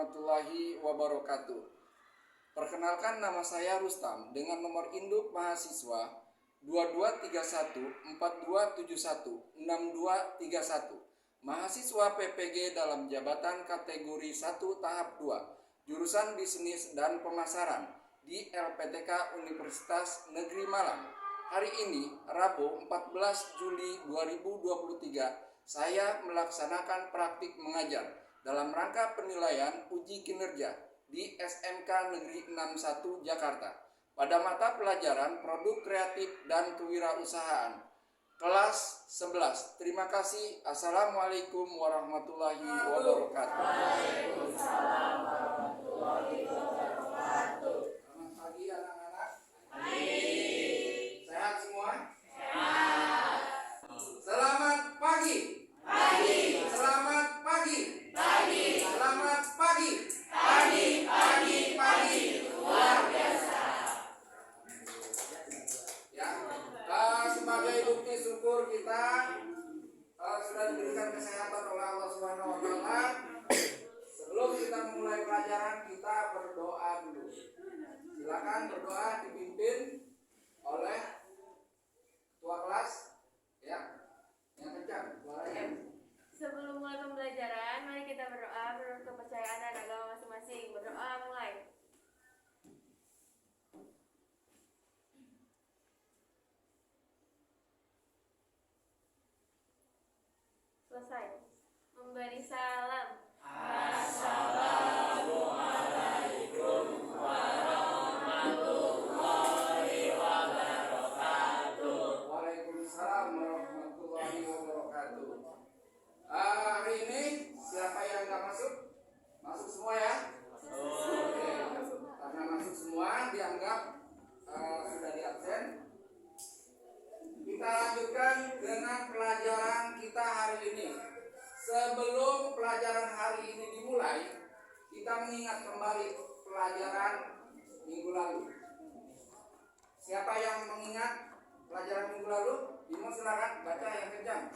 warahmatullahi wabarakatuh. Perkenalkan, nama saya Rustam dengan nomor induk mahasiswa 223142716231. Mahasiswa PPG dalam jabatan kategori 1 tahap 2, jurusan Bisnis dan Pemasaran di LPTK Universitas Negeri Malang. Hari ini, Rabu 14 Juli 2023, saya melaksanakan praktik mengajar dalam rangka penilaian uji kinerja di SMK Negeri 61 Jakarta pada mata pelajaran Produk Kreatif dan Kewirausahaan kelas 11. Terima kasih. Assalamualaikum warahmatullahi wabarakatuh. Waalaikumsalam warahmatullahi wabarakatuh. Selamat pagi anak-anak. Baik. Sehat semua? Sehat. Selamat pagi. Pagi. Selamat pagi. Pagi. Selamat pagi. Pagi. Pagi. Pagi. Luar biasa. Ya, sebagai bukti syukur kita sudah diberikan kesehatan oleh Allah Subhanahu wa taala. Sebelum kita memulai pelajaran, kita berdoa dulu. Silakan berdoa dipimpin oleh ketua kelas, ya. Yang kencang suaranya. Sebelum mulai pembelajaran, mari kita berdoa menurut kepercayaan dan agama masing-masing. Berdoa mulai. Selesai. Memberi salam. Assalamualaikum warahmatullahi wabarakatuh. Waalaikumsalam warahmatullahi wabarakatuh. Hari ini siapa yang nggak masuk? Masuk semua ya? Oke. Karena masuk semua dianggap sudah di absen. Kita lanjutkan dengan pelajaran kita hari ini. Sebelum pelajaran hari ini dimulai, kita mengingat kembali pelajaran minggu lalu. Siapa yang mengingat pelajaran minggu lalu? Bimo, silakan baca yang kencang.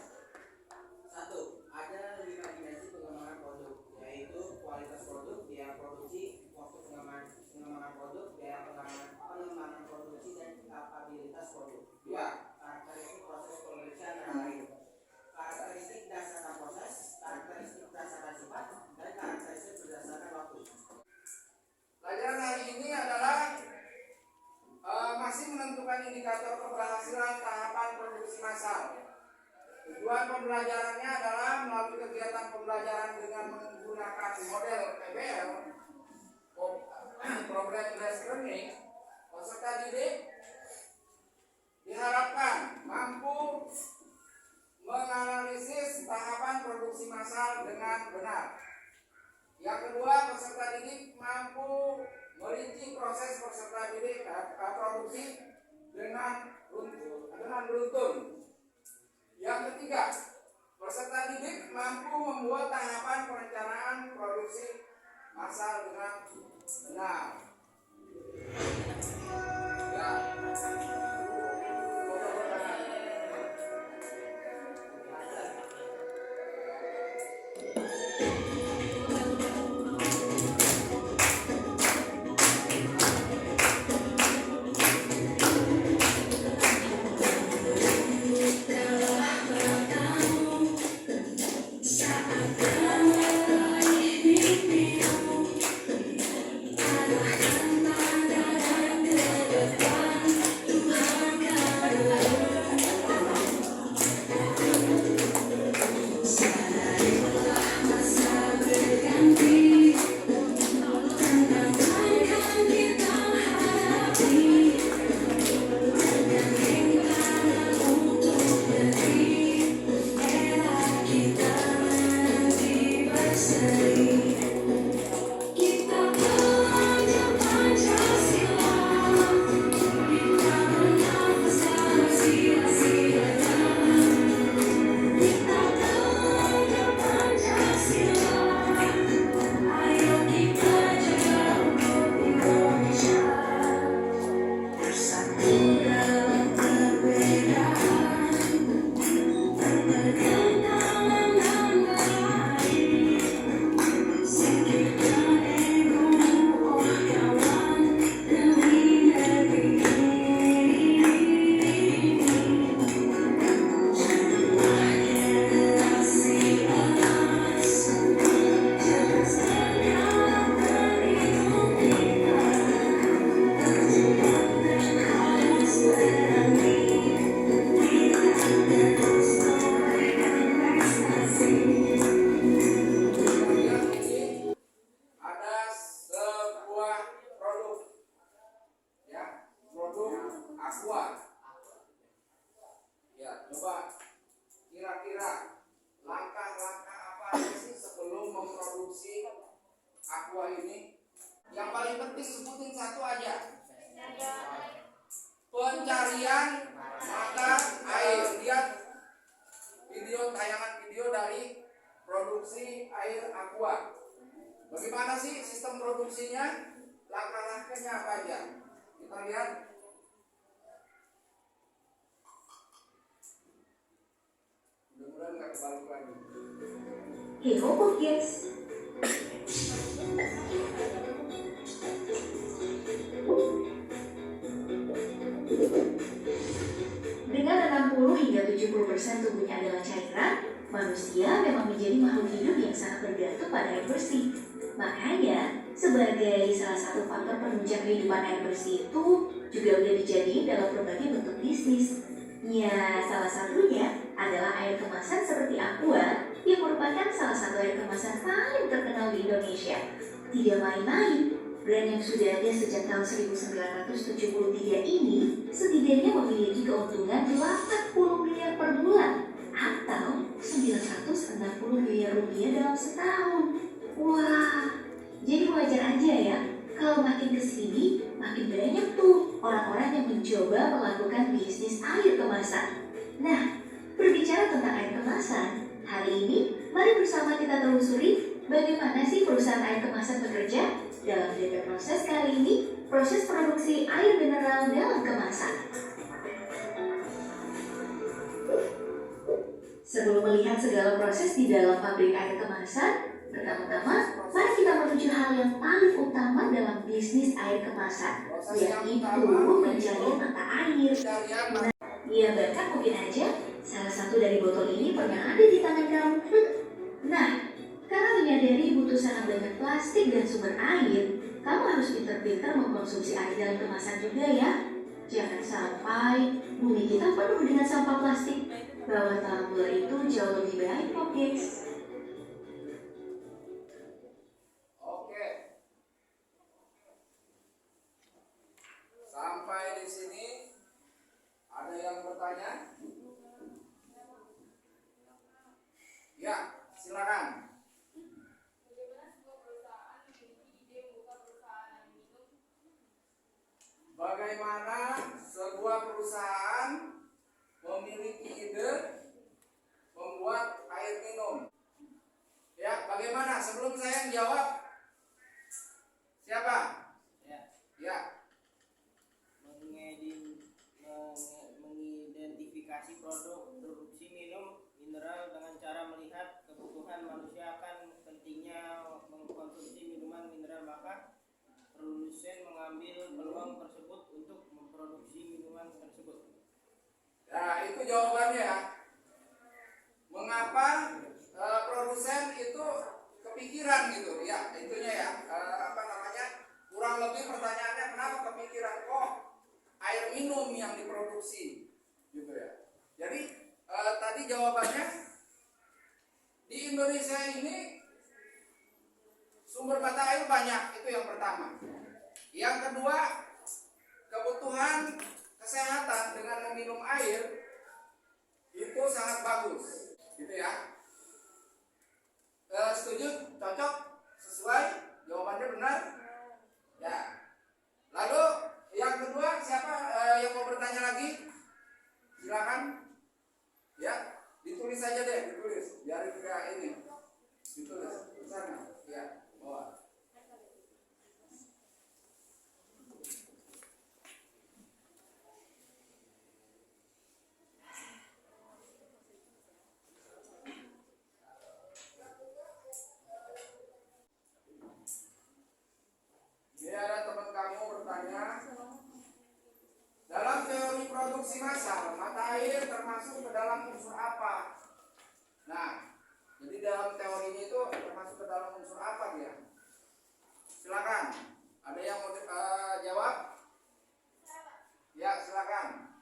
1. Ada 5 dimensi pengembangan produk, yaitu kualitas produk, biaya produksi, waktu pengembangan produk, biaya pengembangan produksi, dan kapabilitas produk. 2. Karakteristik proses pemeriksaan dan lain. Karakteristik berdasarkan proses, karakteristik berdasarkan sifat, dan karakteristik berdasarkan waktu. Pelajaran hari ini adalah masih menentukan indikator keberhasilan tahapan produksi massal. Tujuan pembelajarannya adalah melalui kegiatan pembelajaran dengan menggunakan model PBL, Program Based Learning, peserta didik diharapkan mampu menganalisis tahapan produksi massal dengan benar. Yang kedua, peserta didik mampu merinci proses peserta didik produksi dengan beruntun. Yang ketiga, peserta didik mampu membuat tahapan perencanaan produksi massal dengan benar. Ya. Kita aqua. Ya, coba kira-kira langkah-langkah apa aja sih sebelum memproduksi aqua ini? Yang paling penting sebutin satu aja. Pencarian mata air. Lihat tayangan video dari produksi air aqua. Bagaimana sih sistem produksinya? Langkah-langkahnya apa aja? Kita lihat. Mudah-mudahan nggak kebalik lagi. Hello Podcast. Dengan 60 hingga 70% tubuhnya adalah cairan, manusia memang menjadi makhluk hidup yang sangat bergantung pada air bersih. Makanya, sebagai salah satu faktor penunjang kehidupan air bersih itu juga udah dijadiin dalam berbagai bentuk bisnis. Ya, salah satunya adalah air kemasan seperti Aqua yang merupakan salah satu air kemasan paling terkenal di Indonesia. Tidak main-main, brand yang sudah ada sejak tahun 1973 ini setidaknya memiliki keuntungan 80 miliar per bulan atau 960 miliar rupiah dalam setahun. Wah, jadi wajar aja ya kalau makin kesini makin banyak tuh orang-orang yang mencoba melakukan bisnis air kemasan. Nah, berbicara tentang air kemasan, hari ini mari bersama kita telusuri bagaimana sih perusahaan air kemasan bekerja. Dalam video proses kali ini, proses produksi air mineral dalam kemasan. Sebelum melihat segala proses di dalam pabrik air kemasan, pertama-tama mari kita menuju hal yang paling utama dalam bisnis air kemasan, yaitu pencarian mata air. Ya bahkan mungkin aja salah satu dari botol ini pernah ada di tangan kamu. Nah, karena menyadari butuh sangat banyak plastik dan sumber air, kamu harus pintar-pintar mengkonsumsi air dalam kemasan juga ya. Jangan sampai bumi kita penuh dengan sampah plastik. Bahwa tumbler itu jauh lebih baik kok guys. Oke. Sampai di sini ada yang bertanya? Ya, silakan. Bagaimana sebuah perusahaan memiliki ide membuat air minum? Ya, bagaimana? Sebelum saya menjawab, siapa? Ya. Mengidentifikasi produk produksi minum mineral dengan cara melihat kebutuhan manusia akan pentingnya mengkonsumsi minuman mineral, maka produsen mengambil peluang tersebut untuk memproduksi minuman tersebut. Nah, itu jawabannya ya. Mengapa produsen itu kepikiran gitu ya, itunya ya, kurang lebih pertanyaannya kenapa kepikiran air minum yang diproduksi gitu ya. Jadi tadi jawabannya di Indonesia ini sumber mata air banyak, itu yang pertama. Yang kedua, kebutuhan kesehatan dengan meminum air itu sangat bagus, gitu ya. Setuju? Cocok? Sesuai? Jawabannya benar? Ya. Lalu yang kedua, siapa yang mau bertanya lagi? Silakan. Ya, ditulis saja deh, ditulis. Biar kita ini. Ditulis di sana. Ya, bawah. Ada teman kamu bertanya, dalam teori produksi massal, mata air termasuk ke dalam unsur apa? Nah, jadi dalam teorinya itu termasuk ke dalam unsur apa dia? Silakan. Ada yang mau jawab? Ya, silakan.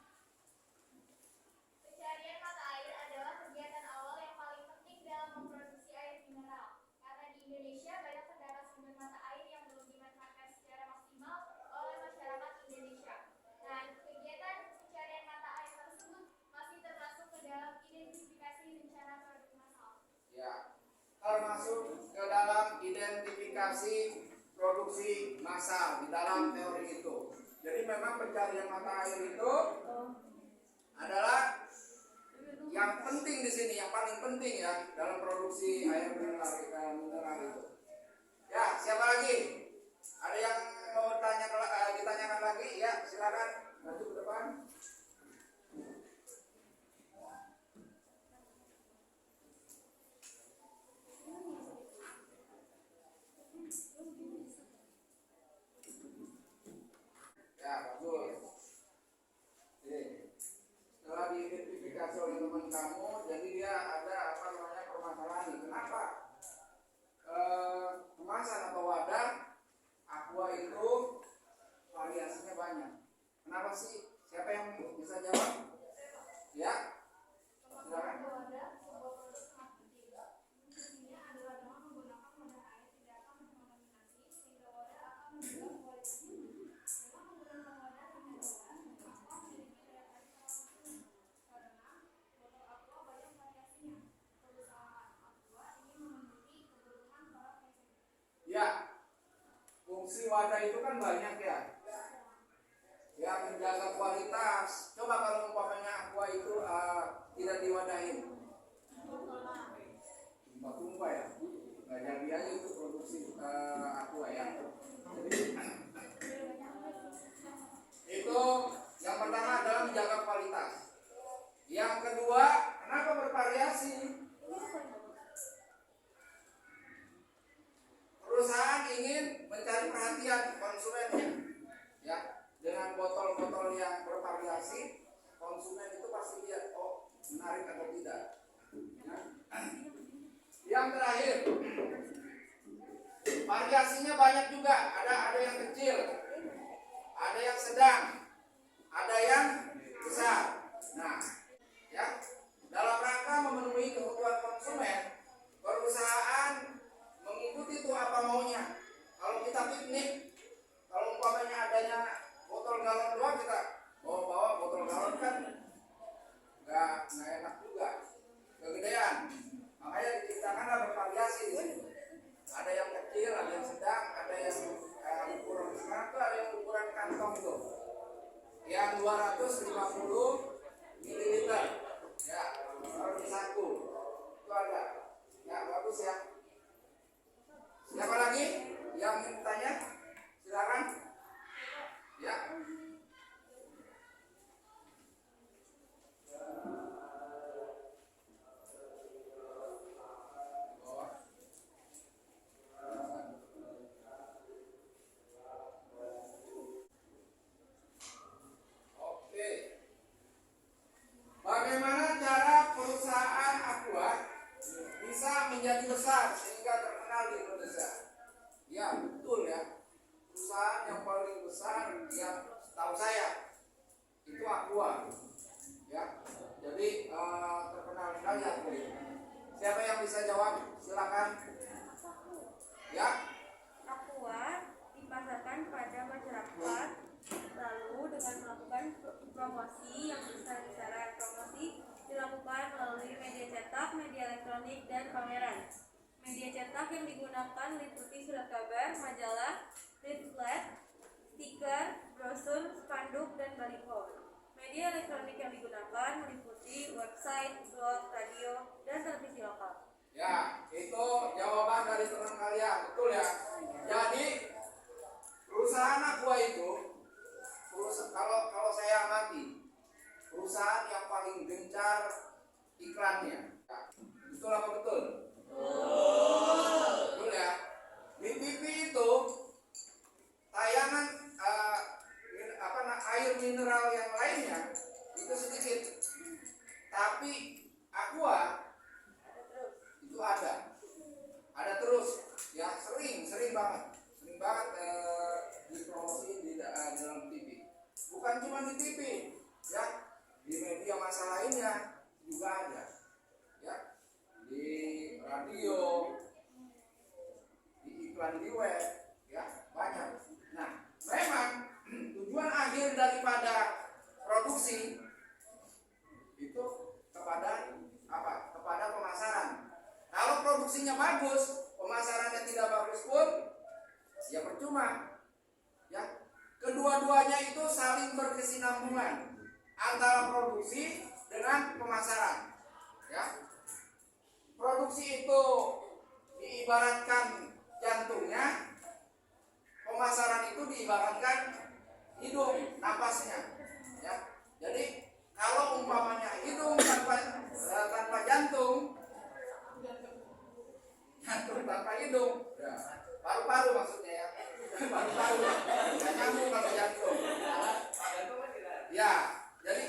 Pencarian mata air adalah kegiatan awal yang paling penting dalam memproduksi air mineral. Karena di Indonesia banyak terdapat sumber mata air yang belum dimanfaatkan secara maksimal oleh masyarakat Indonesia. Nah, kegiatan massal di dalam teori itu. Jadi memang pencarian mata air itu adalah yang penting di sini, yang paling penting ya dalam produksi air mineral itu. Ya, siapa lagi? Ada yang mau ditanyakan lagi? Ya, silakan maju ke depan. Ya, bagus. Oke. Setelah diidentifikasi oleh teman kamu, jadi dia ada permasalahan nih. Kenapa kemasan atau wadah aqua itu variasinya banyak? Kenapa sih? Siapa yang bisa jawab? Ya, silakan. Ya, fungsi wadah itu kan banyak ya. Ya, menjaga kualitas. Coba kalau umpamanya aqua itu tidak diwadahin, tumpah-tumpah ya. Nggak jadi aja itu produksi aqua ya. Jadi, itu yang pertama adalah menjaga kualitas. Yang kedua, kenapa bervariasi? Perusahaan ingin mencari perhatian konsumennya, ya, dengan botol-botol yang bervariasi, konsumen itu pasti lihat, oh menarik atau tidak. Ya. Yang terakhir, variasinya banyak juga. Ada yang kecil, ada yang sedang, ada yang besar. Nah, ya, dalam rangka memenuhi kebutuhan konsumen, perusahaan mengikuti itu apa maunya. Kalau kita piknik, kalau umpamanya adanya botol galon doang, kita bawa botol galon kan nggak enak juga, kegedean. Makanya diciptakanlah bervariasi di sini. Ada yang kecil, ada yang sedang, ada yang ukuran sekarang tuh ada yang ukuran kantong tuh, yang 250 ml. Ya, harus satu. Itu ada. Ya, bagus ya. Siapa lagi yang ingin tanya? Silakan. Ya. Oke. Bagaimana cara perusahaan aqua bisa menjadi besar sehingga terkenal di Indonesia? Ya, betul ya. Perusahaan yang paling besar yang tahu saya itu aqua. Ya. Jadi terkenal sekali aqua itu. Siapa yang bisa jawab? Silakan. Ya. Aqua dipasarkan pada masyarakat, lalu dengan melakukan promosi yang besar-besaran. Promosi dilakukan melalui media cetak, media elektronik, dan pameran. Media cetak yang digunakan meliputi surat kabar, majalah, leaflet, stiker, brosur, spanduk, dan baliho. Media elektronik yang digunakan meliputi website, blog, radio, dan televisi lokal. Ya, itu jawaban dari teman kalian, betul ya. Jadi perusahaan aqua itu, kalau saya amati, perusahaan yang paling gencar iklannya. Ya, betul apa betul? Betul ya. Di TV itu tayangan air mineral yang lainnya itu sedikit, tapi aqua itu ada terus ya, sering banget dipromosi di dalam TV. Bukan cuma di TV ya, di media massa lainnya juga ada ya, di radio, di iklan di web ya, banyak. Nah, memang tujuan akhir daripada produksi itu kepada apa? Kepada pemasaran. Kalau produksinya bagus, pemasarannya tidak bagus pun, ya percuma. kedua-duanya itu saling berkesinambungan antara produksi dengan pemasaran. Ya. Produksi itu diibaratkan jantungnya, pemasaran itu diibaratkan hidung, napasnya. Ya. Jadi kalau umpamanya hidung tanpa jantung, jantung tanpa hidung, ya, paru-paru maksudnya ya, paru-paru nggak nyambung sama jantung. Ya, jadi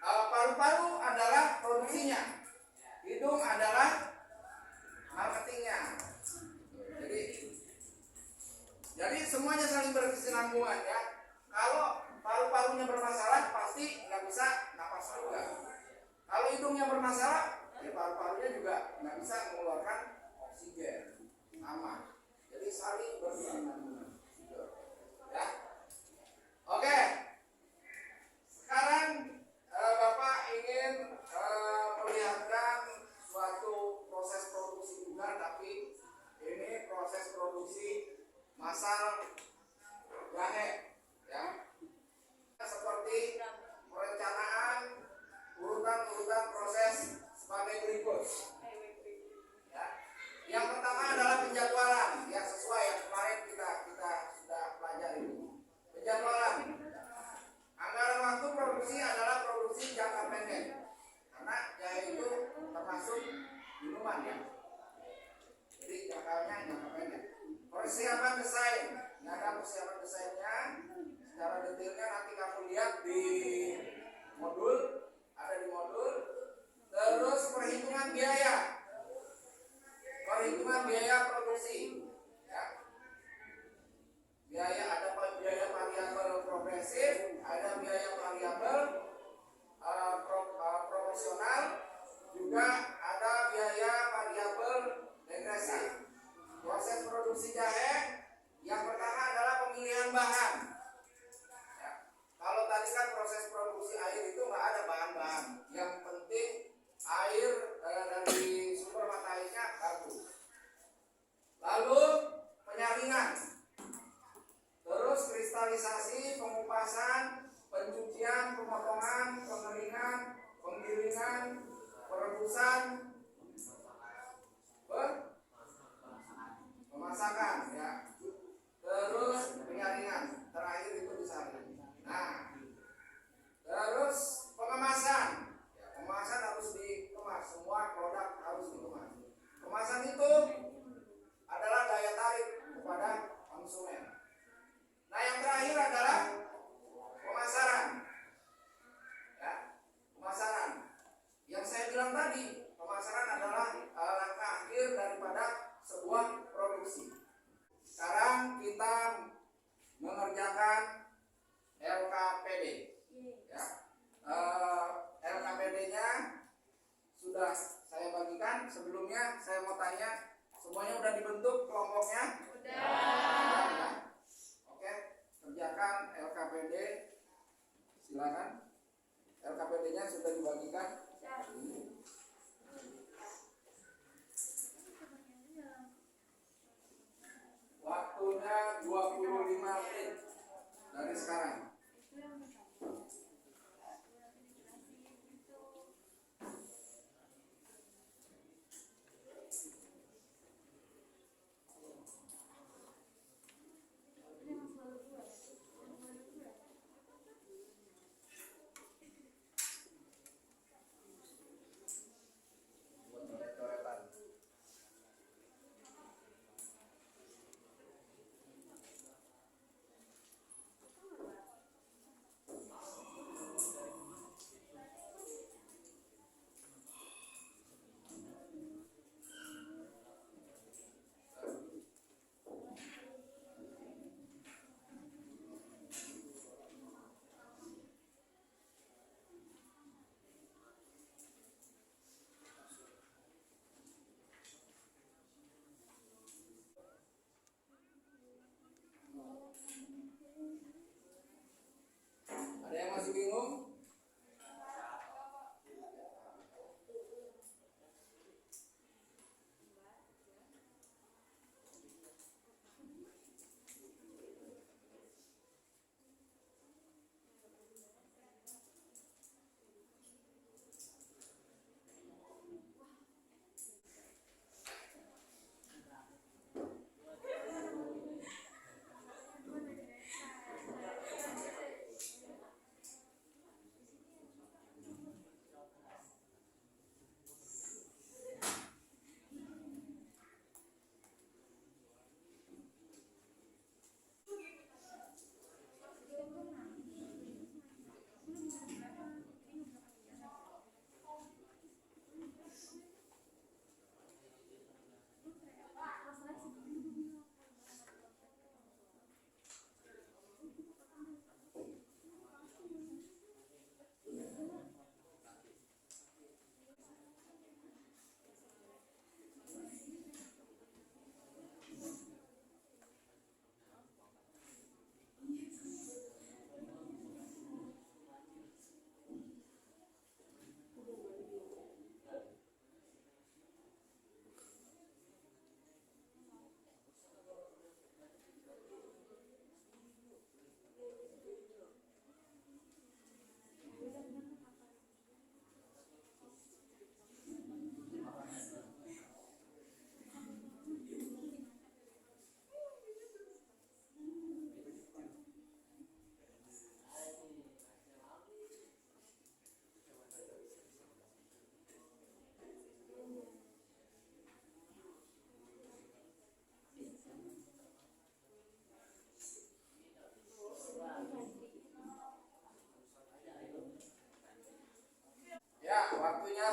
paru-paru adalah produksinya, hidung adalah marketingnya. Jadi semuanya saling berkesinambungan ya. Kalau paru-parunya bermasalah pasti nggak bisa napas juga. Kalau hidungnya bermasalah, ya paru-parunya juga nggak bisa mengeluarkan oksigen. Sama. Jadi saling berkesinambungan. Ya. Oke. Sekarang Bapak ingin melihatkan suatu proses produksi juga, tapi ini proses produksi masal jahe. Ya. Seperti perencanaan urutan proses sebagai berikut. Ya. Yang pertama adalah penjadwalan, ya sesuai yang kemarin kita sudah pelajari. Penjadwalan. Anggaran waktu produksi adalah produksi jangka pendek, karena jahe itu termasuk minuman ya. Jadi jangkanya jangka pendek. Persiapan desain, nggak ada persiapan desainnya. Secara detailnya nanti kamu lihat di modul, ada di modul. Terus perhitungan biaya produksi. Ya. Biaya ada biaya variabel progresif, ada biaya variabel proporsional, juga ada biaya variabel degresif. Proses produksi jahe yang pertama adalah pemilihan bahan. Ya. Kalau tadi kan proses produksi air itu nggak ada bahan-bahan. Yang penting air dari sumber mata airnya bagus. Lalu penyaringan, terus kristalisasi, pengupasan, pencucian, pemotongan, pengeringan, penggilingan, perebusan, pemasakan ya. Terus penyaringan, terakhir itu disaring. Nah, terus pengemasan. Ya, pengemasan harus dikemas, semua produk harus dikemas. Kemasan itu adalah daya tarik kepada konsumen. Nah, yang terakhir adalah pemasaran. Ya, pemasaran. Yang saya bilang tadi, pemasaran adalah langkah akhir daripada sebuah produksi. Sekarang kita mengerjakan LKPD. Ya. LKPD-nya sudah saya bagikan. Sebelumnya saya mau tanya, semuanya udah dibentuk kelompoknya? Udah. Ya. Oke, kerjakan LKPD. Silakan. LKPD-nya sudah dibagikan. Waktunya 25 menit dari sekarang.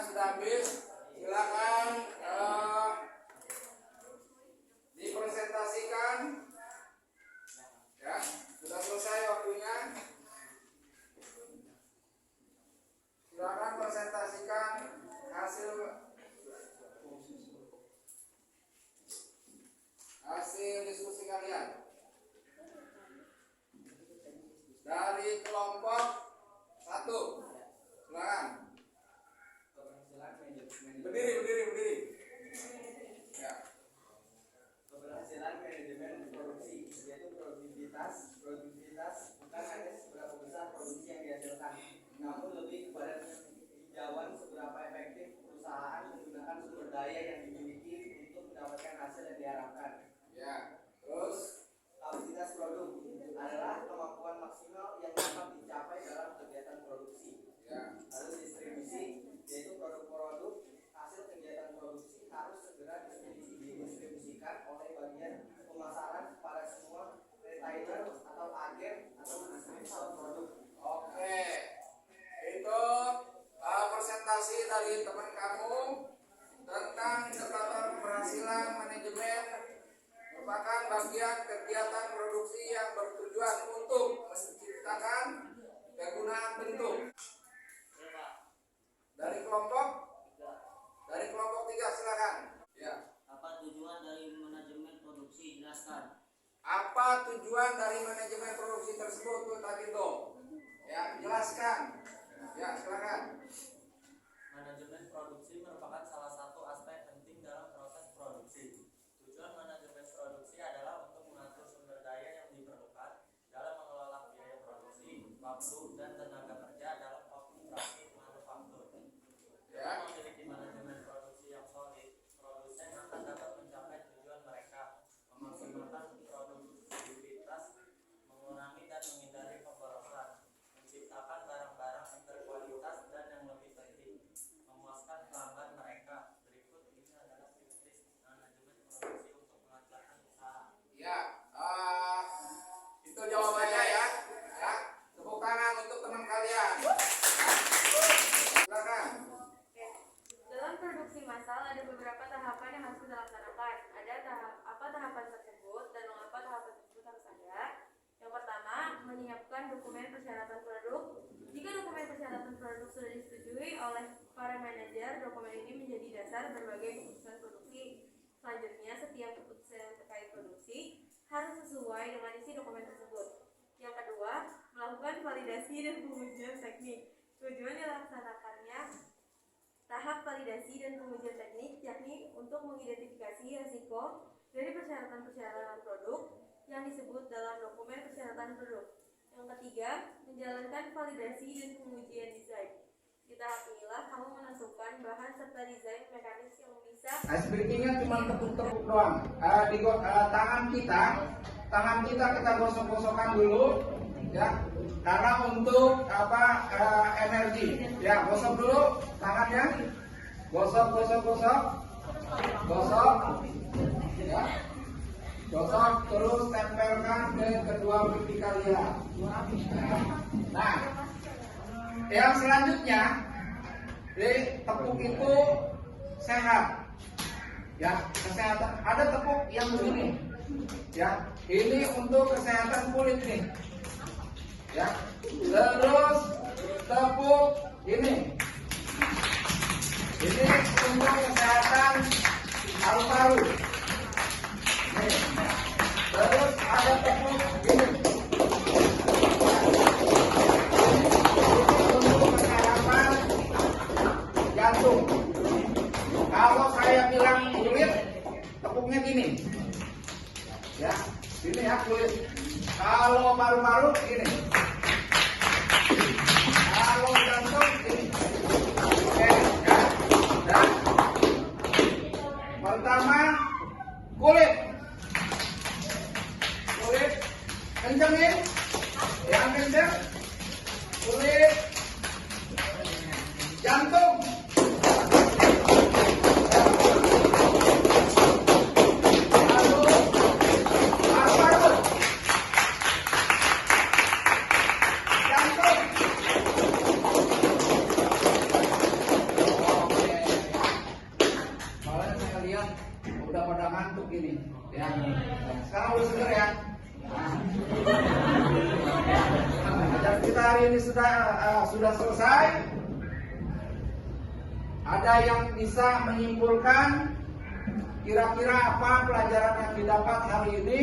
sudah habis. Silakan dipresentasikan. Ya, sudah selesai waktunya. Silakan presentasikan hasil diskusi kalian. Dari kelompok 1. Silakan. Berdiri. Ya. Keberhasilan manajemen produksi, yaitu produktivitas bukan hanya seberapa besar produksi yang dihasilkan, namun lebih kepada hijauan seberapa efektif perusahaan menggunakan sumber daya yang dimiliki untuk mendapatkan hasil yang diharapkan. Ya. Terus Kapasitas produk adalah kemampuan maksimal yang dapat dicapai dalam kegiatan produksi. ya. Lalu distribusi, yaitu produk-produk hasil kegiatan produksi harus segera didistribusikan oleh bagian pemasaran pada semua retailer atau agen atau distributor produk. Oke. Itu presentasi dari teman kamu tentang indikator keberhasilan manajemen merupakan bagian kegiatan produksi yang bertujuan untuk menciptakan kegunaan bentuk. Dari kelompok 3 silakan. Ya. Apa tujuan dari manajemen produksi? Jelaskan. Apa tujuan dari manajemen produksi tersebut, Bu Tagito? Ya, jelaskan. Ya, silakan. Manajemen produksi merupakan salah satu aspek penting dalam proses produksi. Tujuan manajemen produksi adalah untuk mengatur sumber daya yang diperlukan dalam mengelola biaya produksi, waktu, dan tenaga kerja dalam operasi manufaktur. Ya. Dengan memiliki manajemen produksi yang solid, produsen akan dapat mencapai tujuan mereka, memaksimalkan produktivitas, mengurangi dan menghindari pemborosan, menciptakan barang-barang yang berkualitas dan yang lebih penting, memuaskan pelanggan mereka. Berikut ini adalah tips-tips manajemen produksi untuk melancarkan usaha. Ya, itu jawabannya ya. Ya, tepuk tangan untuk teman kalian. Silakan. Oke. Dalam produksi massal ada beberapa tahapan yang harus dilaksanakan. Ada tahapan tersebut dan mengapa tahapan tersebut harus ada. Yang pertama, menyiapkan dokumen persyaratan produk. Jika dokumen persyaratan produk sudah disetujui oleh para manajer, dokumen ini menjadi dasar berbagai keputusan produksi. Selanjutnya, setiap keputusan terkait produksi harus sesuai dengan isi dokumen tersebut. Yang kedua, melakukan validasi dan pengujian teknik. Tujuan dilaksanakannya tahap validasi dan pengujian teknik yakni untuk mengidentifikasi risiko dari persyaratan-persyaratan produk yang disebut dalam dokumen persyaratan produk. Yang ketiga, menjalankan validasi dan pengujian desain. Di tahap inilah kamu menentukan bahan serta desain mekanis yang bisa. Breakingnya cuma tepuk-tepuk doang. Tangan kita gosok-gosokkan dulu, ya. Karena untuk energi, ya gosok dulu tangannya, gosok, ya. Gosok terus tempelkan ke kedua pipi kalian. Nah, yang selanjutnya, tepuk itu sehat, ya kesehatan. Ada tepuk yang begini, ya ini untuk kesehatan kulit nih, ya. Terus tepuk ini untuk kesehatan paru-paru. Terus ada tepuk ini untuk kesehatan jantung. Kalau saya bilang kulit, tepuknya gini, ya, ini ya kulit. Kalau paru-paru gini, kalau jantung gini. Oke, ya. Dan pertama kulit kencengin, yang kenceng kulit jantung. Lalu paru-paru. Ya. Sekarang udah seger ya. Ajaran kita hari ini sudah selesai. Ada yang bisa menyimpulkan kira-kira apa pelajaran yang didapat hari ini?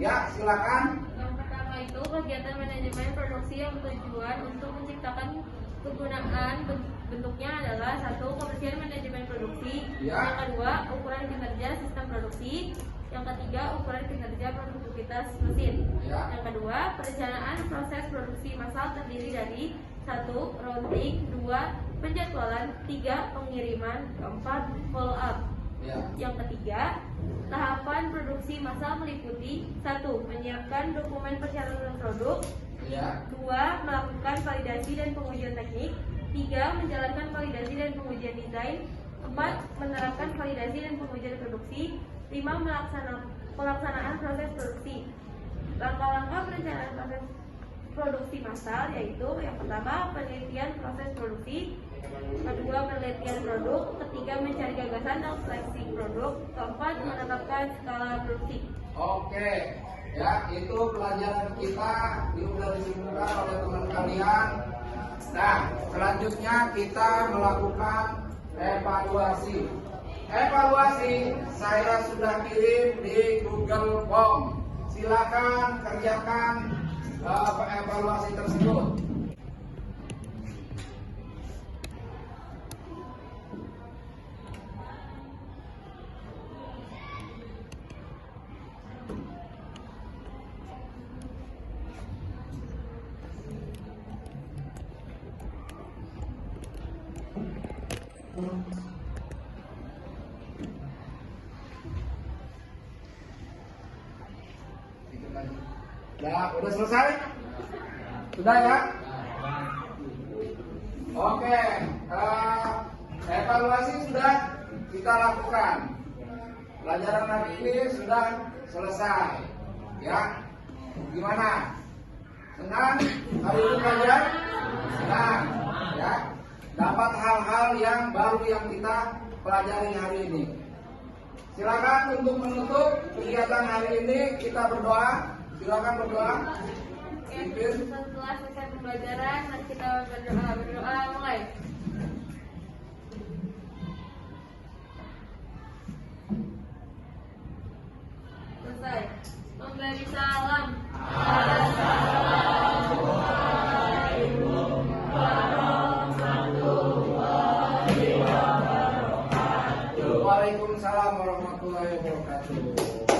Ya, silakan. Yang pertama itu kegiatan manajemen produksi yang bertujuan untuk menciptakan kegunaan, bentuknya adalah satu, kebersihan manajemen produksi. Ya. Yang kedua, ukuran kinerja sistem produksi. Yang ketiga, ukuran kinerja produktivitas mesin. Ya. Yang kedua, perencanaan proses produksi massal terdiri dari satu, routing, dua, penjadwalan, tiga, pengiriman, keempat, follow up. Ya. Yang ketiga, tahapan produksi massal meliputi satu, menyiapkan dokumen persyaratan produk. Ya. Dua, melakukan validasi dan pengujian teknik. Tiga, menjalankan validasi dan pengujian desain. Empat, menerapkan validasi dan pengujian produksi. Lima, pelaksanaan proses produksi. Langkah-langkah perencanaan proses produksi massal yaitu yang pertama, penelitian proses produksi. Kedua, penelitian produk. Ketiga, mencari gagasan dan seleksi produk. Keempat, menetapkan skala produksi. Oke. Ya, itu pelajaran kita sudah disimpulkan oleh teman kalian. Nah, selanjutnya kita melakukan evaluasi. Evaluasi saya sudah kirim di Google Form. Silakan kerjakan evaluasi tersebut. Ya, udah selesai? Sudah ya? Oke, evaluasi sudah kita lakukan. Pelajaran hari ini sudah selesai. Ya, gimana? Senang? Hari ini belajar? Senang, ya. Dapat hal-hal yang baru yang kita pelajari hari ini. Silakan untuk menutup kegiatan hari ini kita berdoa. Silakan berdoa. Setelah selesai pembelajaran, mari kita berdoa mulai. Selesai. Memberi salam. Waalaikumsalam warahmatullahi wabarakatuh.